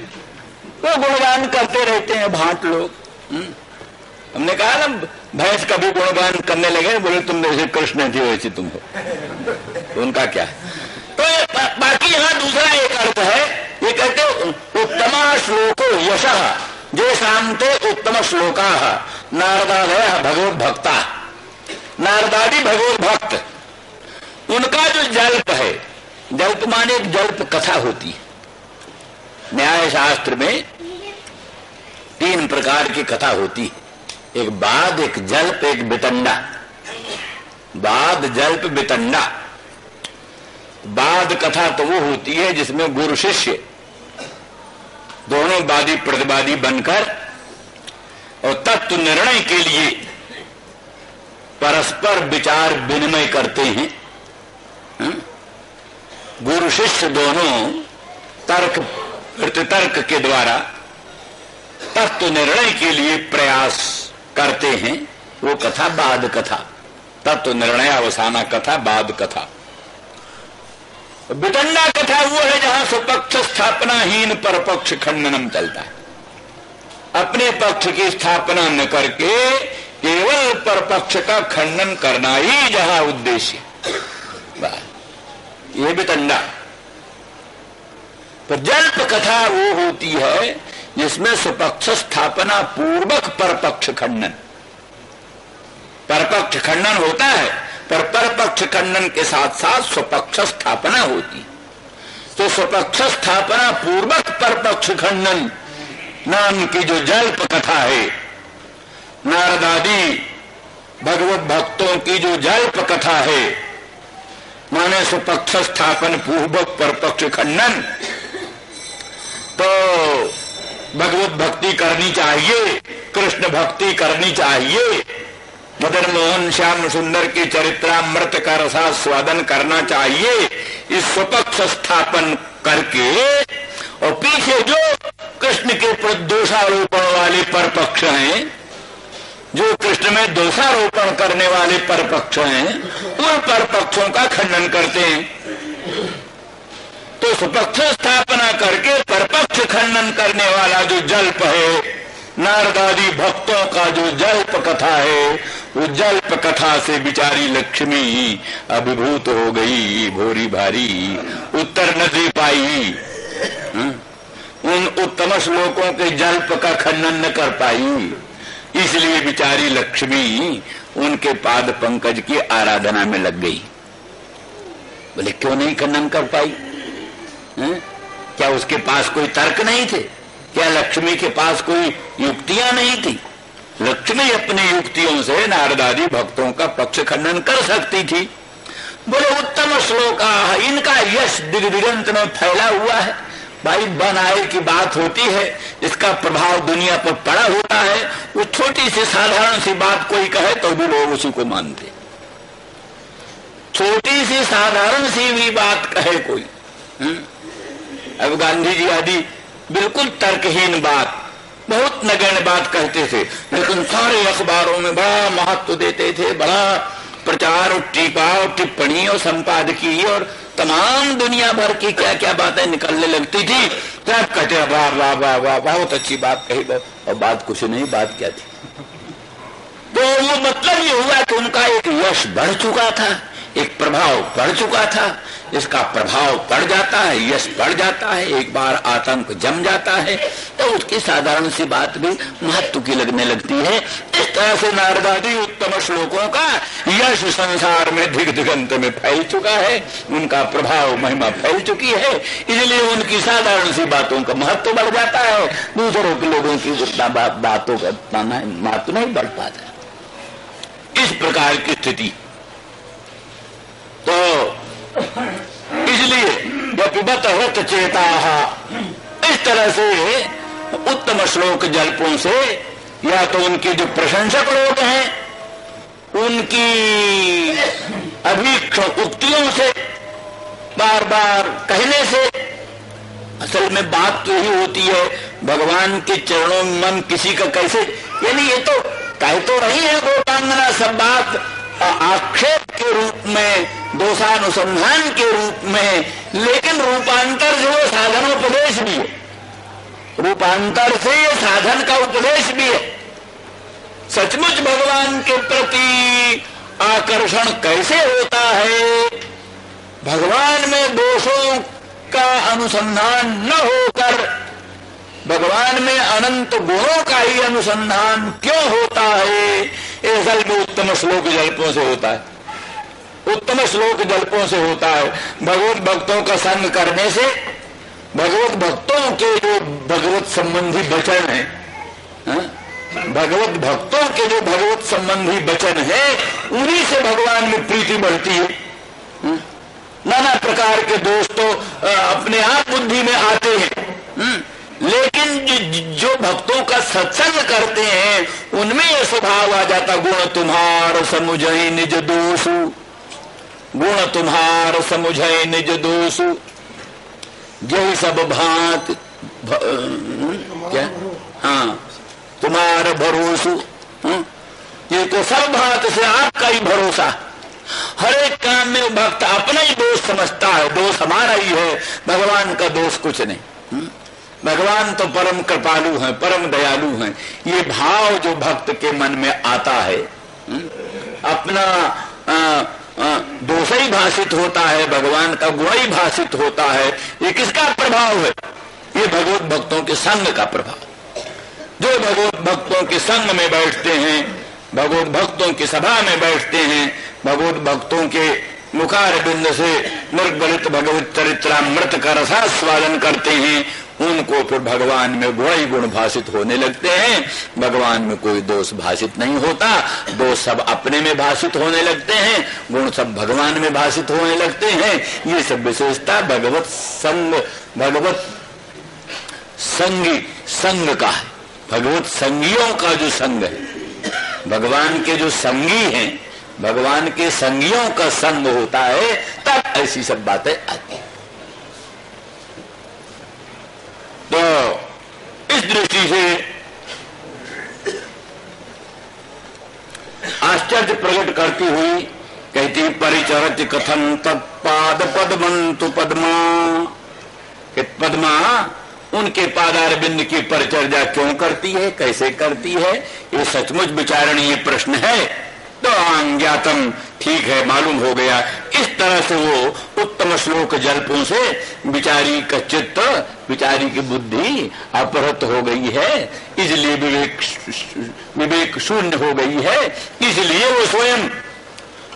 वो गुणगान करते रहते हैं, भाट लोग। हमने कहा ना, भैंस का भी गुणगान करने लगे, बोले तुम जैसे कृष्ण थी वैसी तुम हो, तो उनका क्या है? तो बाकी यहाँ दूसरा एक अर्थ है, ये कहते उत्तमा श्लोको यशः जे शांते उत्तम श्लोका नारदादय भगवत भक्ता। नारदादी भगवत भक्त, उनका जो जल्प है, जल्प माने एक जल्प कथा होती है। न्याय शास्त्र में 3 प्रकार की कथा होती है, एक बाद, एक जल्प, एक वितंडा। बाद, जल्प, वितंडा। बाद कथा तो वो होती है जिसमें गुरु शिष्य दोनों वादी प्रतिवादी बनकर और तत्व निर्णय के लिए परस्पर विचार विनिमय करते हैं। गुरु शिष्य दोनों तर्क प्रतितर्क के द्वारा तत्व निर्णय के लिए प्रयास करते हैं। वो कथा बाद कथा, तत्व निर्णय अवसाना कथा बाद कथा। वितंडा कथा वो है जहां स्वपक्ष स्थापनाहीन परपक्ष खंडनम चलता है। अपने पक्ष की स्थापना न करके केवल परपक्ष का खंडन करना ही जहां उद्देश्य, ये वितंडा। पर जल्प कथा वो होती है जिसमें स्वपक्ष स्थापना पूर्वक परपक्ष खंडन, परपक्ष खंडन होता है पर परपक्ष खंडन के साथ साथ स्वपक्ष स्थापना होती। तो स्वपक्ष स्थापना पूर्वक परपक्ष खंडन नाम की जो जल्प कथा है, नारद आदि भगवत भक्तों की जो जल्प कथा है, माने स्वपक्ष स्थापन पूर्वक परपक्ष खंडन, तो भगवत भक्ति करनी चाहिए, कृष्ण भक्ति करनी चाहिए, मदन मोहन श्याम सुंदर के चरित्रामृत का रसास्वादन करना चाहिए। इस स्वपक्ष स्थापन करके और पीछे जो कृष्ण के दोषारोपण वाले परपक्ष हैं, जो कृष्ण में दोषारोपण करने वाले परपक्ष हैं, उन परपक्षों का खंडन करते हैं। तो स्वपक्ष स्थापना करके परपक्ष खंडन करने वाला जो जल्प है, नारदादि भक्तों का जो जल्प कथा है, वो जल्प कथा से बिचारी लक्ष्मी अभिभूत हो गई, भोरी भारी उत्तर न दे पाई, उन उत्तम श्लोकों के जल्प का खंडन न कर पाई, इसलिए बिचारी लक्ष्मी उनके पाद पंकज की आराधना में लग गई। बोले क्यों नहीं खंडन कर पाई? क्या उसके पास कोई तर्क नहीं थे? क्या लक्ष्मी के पास कोई युक्तियां नहीं थी? लक्ष्मी अपनी युक्तियों से नारदादि भक्तों का पक्ष खंडन कर सकती थी। बोले उत्तम श्लोका, इनका यश दिग्दिगंत में फैला हुआ है। भाई बनाए की बात होती है, इसका प्रभाव दुनिया पर पड़ा होता है। वो छोटी सी साधारण सी बात कोई कहे तो भी लोग उसी को मानते। छोटी सी साधारण सी भी बात कहे कोई, अब गांधी जी आदि बिल्कुल तर्कहीन बात, बहुत नगण्य बात कहते थे, लेकिन सारे अखबारों में बड़ा महत्व देते थे, बड़ा प्रचार और टीका और टिप्पणी और संपादकीय और तमाम दुनिया भर की क्या क्या बातें निकलने लगती थी। सब कहते वाह वाह वाह वाह, बहुत अच्छी बात कही, और बात कुछ नहीं, बात क्या थी? तो वो मतलब ये हुआ कि उनका एक यश बढ़ चुका था, एक प्रभाव बढ़ चुका था। इसका प्रभाव पड़ जाता है, यश बढ़ जाता है, एक बार आतंक जम जाता है तो उसकी साधारण सी बात भी महत्व की लगने लगती है। इस तरह से नारदादि उत्तम श्लोकों का यश संसार में दिग्दिगंत में फैल चुका है, उनका प्रभाव महिमा फैल चुकी है, इसलिए उनकी साधारण सी बातों का महत्व बढ़ जाता है। दूसरों के लोगों की उतना बातों का महत्व नहीं बढ़ पाता। इस प्रकार की स्थिति, तो इसलिए पिबत हृत चेता, इस तरह से उत्तम श्लोक जल्पों से या तो उनके जो प्रशंसक लोग हैं उनकी अभीक्षण उक्तियों से, बार बार कहने से, असल में बात तो यही होती है भगवान के चरणों में मन किसी का कैसे, यानी ये तो कह तो रही है गोपांगना सब बात आक्षेप के रूप में, दोषानुसंधान के रूप में, लेकिन रूपांतर जो साधनोपदेश भी है, रूपांतर से ये साधन का उपदेश भी है। सचमुच भगवान के प्रति आकर्षण कैसे होता है? भगवान में दोषों का अनुसंधान न होकर भगवान में अनंत गुणों का ही अनुसंधान क्यों होता है? असल में उत्तम श्लोक जल्पों से होता है, उत्तम श्लोक जल्पों से होता है। भगवत भक्तों का संग करने से, भगवत भक्तों के जो भगवत संबंधी वचन है, भगवत भक्तों के जो भगवत संबंधी वचन है, उन्हीं से भगवान में प्रीति बढ़ती है। नाना प्रकार के दोष तो अपने आप बुद्धि में आते हैं, लेकिन जो भक्तों का सत्संग करते हैं उनमें यह स्वभाव आ जाता, गुण तुम्हार समुझई निज दोषु, गुण तुम्हार समुझई निज दोषु, यही सब भांत क्या, हाँ तुम्हारा भरोसु, ये तो सब भांत से आपका ही भरोसा। हर एक काम में भक्त अपना ही दोष समझता है, दोष हमारा ही है, भगवान का दोष कुछ नहीं। भगवान तो परम कृपालु हैं, परम दयालु हैं। ये भाव जो भक्त के मन में आता है, अपना दोष ही भाषित होता है, भगवान का गुण ही भाषित होता है, ये किसका प्रभाव है? ये भगवत भक्तों के संग का प्रभाव। जो भगवत भक्तों के संग में बैठते हैं, भगवत भक्तों की सभा में बैठते हैं, भगवत भक्तों के मुखार बिंद से निर्गलित भगवत चरित्रामृत का रसास्वादन करते हैं, उनको फिर भगवान में गुण ही गुण भाषित होने लगते हैं। भगवान में कोई दोष भाषित नहीं होता, दोष सब अपने में भाषित होने लगते हैं, गुण सब भगवान में भाषित होने लगते हैं। ये सब विशेषता भगवत संग, भगवत संगी संग का है। भगवत संगियों का जो संग है, भगवान के जो संगी हैं, भगवान के संगियों का संग होता है, तब ऐसी सब बातें आती हैं। तो इस दृष्टि से आश्चर्य प्रकट करती हुई कहती, परिचरति कथम तत्पाद पद्मंतु पद्मा, पद्मा उनके पादार बिंद की परिचर्या क्यों करती है, कैसे करती है, ये सचमुच विचारणीय प्रश्न है। तो ज्ञातम, ठीक है, मालूम हो गया। इस तरह से वो उत्तम श्लोक जल्पों से बिचारी का चित्त, बिचारी की बुद्धि अपहृत हो गई है, इसलिए विवेक शून्य हो गई है, इसलिए वो स्वयं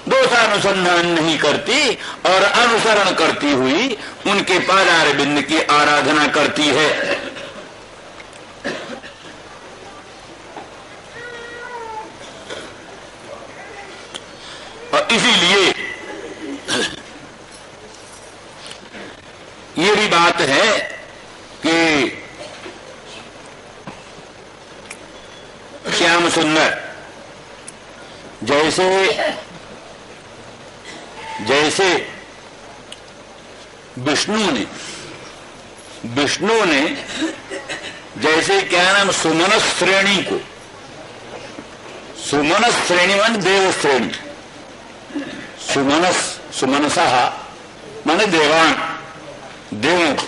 दोषानुसंधान नहीं करती और अनुसरण करती हुई उनके पादार बिंद की आराधना करती है। और इसीलिए ये भी बात है कि श्याम सुंदर जैसे विष्णु ने जैसे क्या नाम सुमनस श्रेणी को, सुमनस श्रेणी मान देव श्रेणी, सुमनसा माने देवान, देवों को,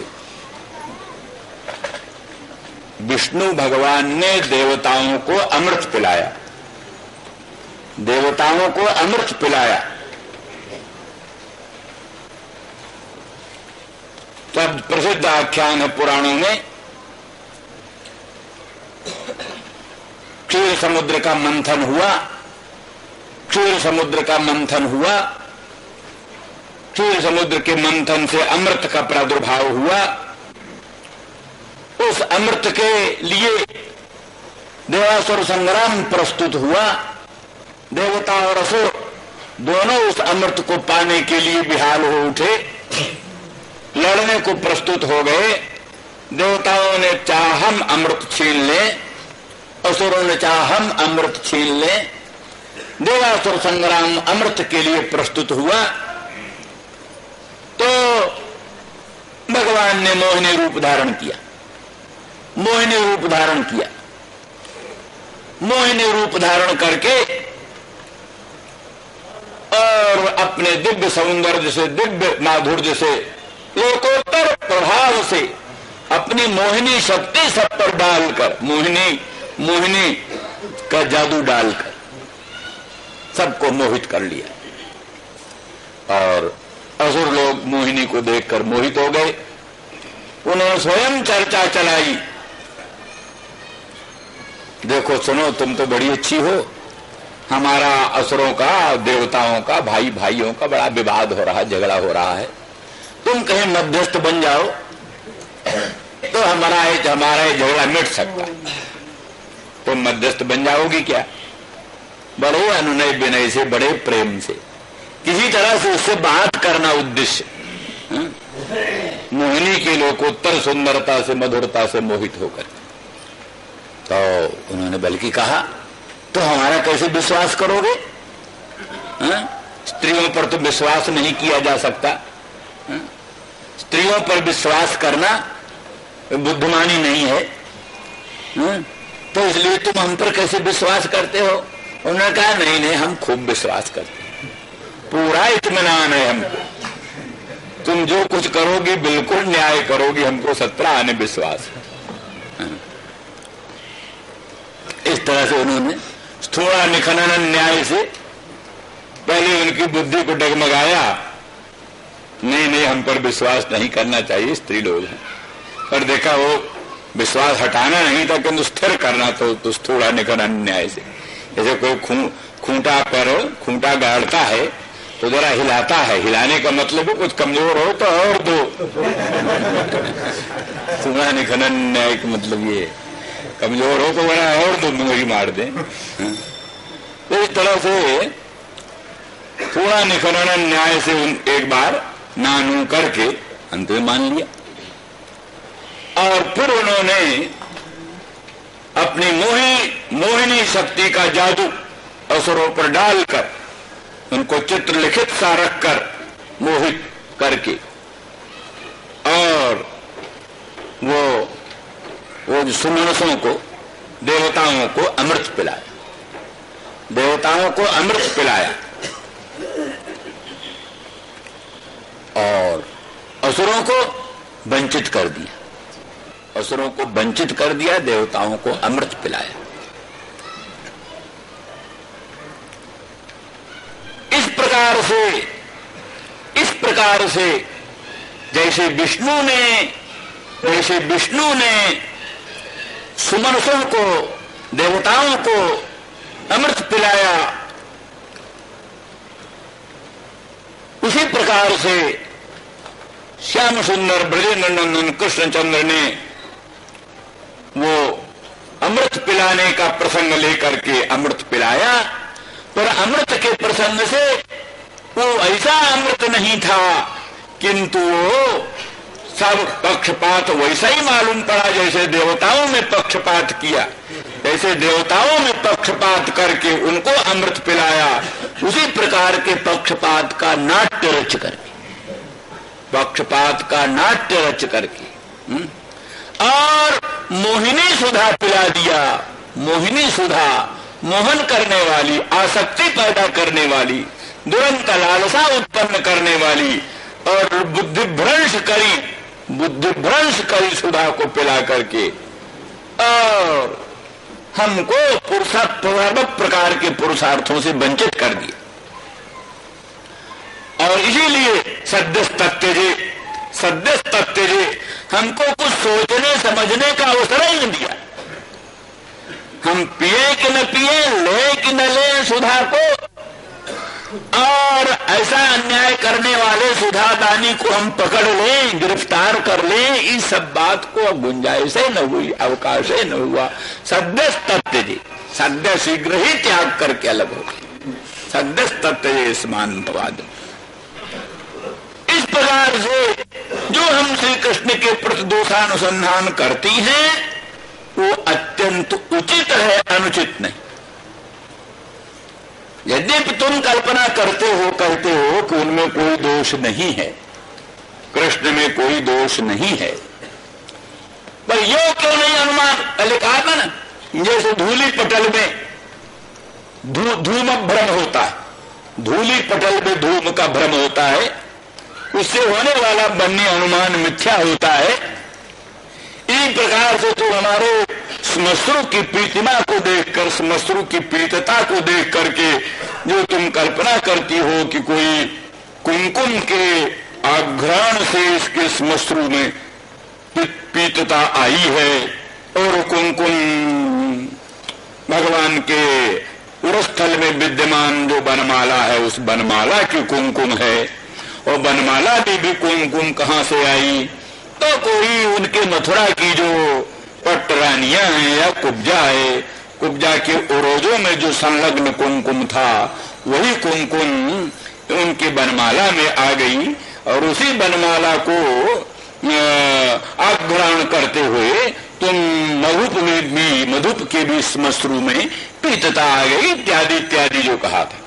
विष्णु भगवान ने देवताओं को अमृत पिलाया, देवताओं को अमृत पिलाया। तब प्रसिद्ध आख्यान है पुराणों में, क्षीर समुद्र का मंथन हुआ, क्षीर समुद्र का मंथन हुआ, क्षीर समुद्र के मंथन से अमृत का प्रादुर्भाव हुआ। उस अमृत के लिए देवासुर संग्राम प्रस्तुत हुआ, देवता और असुर दोनों उस अमृत को पाने के लिए बेहाल हो उठे, लड़ने को प्रस्तुत हो गए। देवताओं ने चाहा हम अमृत छीन लें, असुरों ने चाहा हम अमृत छीन लें। देवासुर संग्राम अमृत के लिए प्रस्तुत हुआ तो भगवान ने मोहिनी रूप धारण किया, मोहिनी रूप धारण किया, मोहिनी रूप धारण करके और अपने दिव्य सौंदर्य से, दिव्य माधुर्य से, लोकोत्तर प्रभाव से अपनी मोहिनी शक्ति सब पर डालकर, मोहिनी का जादू डालकर सबको मोहित कर लिया। और असुर लोग मोहिनी को देखकर मोहित हो गए। उन्होंने स्वयं चर्चा चलाई, देखो सुनो, तुम तो बड़ी अच्छी हो, हमारा असुरों का, देवताओं का, भाई भाइयों का बड़ा विवाद हो रहा है, झगड़ा हो रहा है, तुम कहीं मध्यस्थ बन जाओ तो हमारा झगड़ा मिट सकता। तुम मध्यस्थ बन जाओगी क्या? बड़े अनुनय विनय से, बड़े प्रेम से किसी तरह से उससे बात करना उद्देश्य। मोहिनी के लोकोत्तर सुंदरता से, मधुरता से मोहित होकर। तो उन्होंने बल्कि कहा, तो हमारा कैसे विश्वास करोगे? स्त्रियों पर तो विश्वास नहीं किया जा सकता। स्त्रियों पर विश्वास करना बुद्धिमानी नहीं है। तो इसलिए तुम हम पर कैसे विश्वास करते हो? उन्होंने कहा, नहीं नहीं, हम खूब विश्वास करते हैं, पूरा इत्मीनान है हमको। तुम जो कुछ करोगी बिल्कुल न्याय करोगी, हमको 17 आने विश्वास है। इस तरह से उन्होंने थोड़ा निखनन न्याय से पहले उनकी बुद्धि को डगमगाया। नहीं नहीं, हम पर विश्वास नहीं करना चाहिए, स्त्री लोग हैं। पर देखा वो विश्वास हटाना नहीं था, किंतु स्थिर करना तो थोड़ा निखनन न्याय से। जैसे कोई खूंटा गाड़ता है तो जरा हिलाता है, हिलाने का मतलब है कुछ कमजोर हो तो और दो। थोड़ा निखनन न्याय का मतलब ये, कमजोर हो तो जरा और दो मुंगरी मार दे। तो इस तरह से थोड़ा निखनन न्याय से एक बार नानू करके अंत में मान लिया। और फिर उन्होंने अपनी मोहिनी शक्ति का जादू असुरों पर डालकर, उनको चित्र लिखित सा रखकर मोहित करके, और वो सुमनसों को, देवताओं को अमृत पिलाया, देवताओं को अमृत पिलाया और असुरों को वंचित कर दिया, असुरों को वंचित कर दिया, देवताओं को अमृत पिलाया। इस प्रकार से जैसे विष्णु ने सुमनसों को, देवताओं को अमृत पिलाया, उसी प्रकार से श्याम सुंदर ब्रजेंद्र नंदन कृष्णचंद्र ने वो अमृत पिलाने का प्रसंग लेकर के अमृत पिलाया। पर अमृत के प्रसंग से वो ऐसा अमृत नहीं था, किंतु वो सब पक्षपात वैसा ही मालूम पड़ा जैसे देवताओं में पक्षपात किया, जैसे देवताओं में पक्षपात करके उनको अमृत पिलाया, उसी प्रकार के पक्षपात का नाट्य रच करके, पक्षपात का नाट्य रच करके और मोहिनी सुधा पिला दिया। मोहिनी सुधा मोहन करने वाली, आसक्ति पैदा करने वाली, दुरंत लालसा उत्पन्न करने वाली और बुद्धिभ्रंश करी सुधा को पिला करके और हमको सर्व प्रकार के पुरुषार्थों से वंचित कर दिया। और इसीलिए सद्यस्तत्यजे हमको कुछ सोचने समझने का अवसर ही नहीं दिया। हम पिए कि न पिए, ले कि न ले सुधा को, और ऐसा अन्याय करने वाले सुधादानी को हम पकड़ लें, गिरफ्तार कर लें, इस सब बात को गुंजाइश न हुई, अवकाश न हुआ। सद्यस्तत्यजे, सद्य शीघ्र ही त्याग करके अलग हो गए। सद्यस्तत्यजे स्मान भवाद। इस प्रकार से जो हम श्री कृष्ण के प्रति दोषानुसंधान करती हैं वो अत्यंत उचित है, अनुचित नहीं। यद्यपि तुम कल्पना करते हो, कहते हो कि उनमें कोई दोष नहीं है, कृष्ण में कोई दोष नहीं है, पर यो क्यों नहीं अनुमान? पहले कहा था ना, जैसे धूली पटल में धूम भ्रम होता है, धूली पटल में धूम का भ्रम होता है, उससे होने वाला बन्नी अनुमान मिथ्या होता है। इसी प्रकार से तो हमारे श्मश्रु की प्रीतिमा को देखकर, श्मश्रु की प्रीतता को देख करके जो तुम कल्पना करती हो कि कोई कुमकुम के आघ्राण से इसके श्मश्रु में पीतता आई है और कुमकुम भगवान के उरस्थल में विद्यमान जो बनमाला है उस बनमाला की कुमकुम है, और बनमाला भी कुमकुम कहां से आई? तो कोई उनके मथुरा की जो पट्टरानियां हैं या कुब्जा है, कुब्जा के उरोजों में जो संलग्न कुमकुम था वही कुमकुम उनके वनमाला में आ गई और उसी वनमाला को आग्रहण करते हुए तुम मधुप के भी श्मश्रु में पीतता आ गई इत्यादि इत्यादि जो कहा था।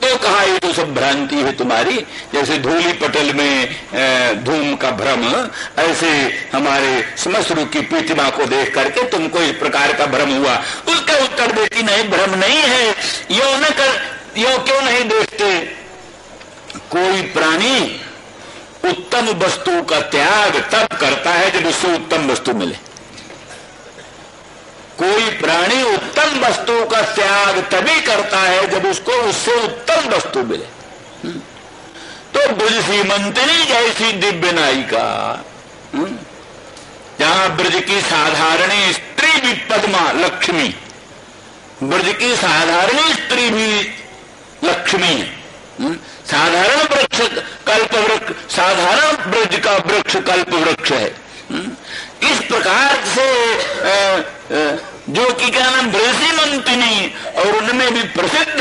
तो कहा ये तो सब भ्रांति है तुम्हारी, जैसे धूली पटल में धूम का भ्रम, ऐसे हमारे श्मश्रु की प्रतिमा को देख करके तुमको इस प्रकार का भ्रम हुआ। उसका उत्तर देती नहीं, भ्रम नहीं है, यो क्यों नहीं देखते? कोई प्राणी उत्तम वस्तु का त्याग तब करता है जब उससे उत्तम वस्तु मिले। कोई प्राणी उत्तम वस्तु का त्याग तभी करता है जब उसको उससे उत्तम वस्तु मिले। तो ब्रज सीमंतिनी जैसी दिव्य नायिका, जहां ब्रज की साधारण स्त्री भी पद्मा लक्ष्मी, ब्रज की साधारण स्त्री भी लक्ष्मी है। साधारण वृक्ष कल्प वृक्ष, साधारण ब्रज का वृक्ष कल्प वृक्ष है। इस प्रकार से जो कि क्या नाम ब्रज सीमंतिनी, और उनमें भी प्रसिद्ध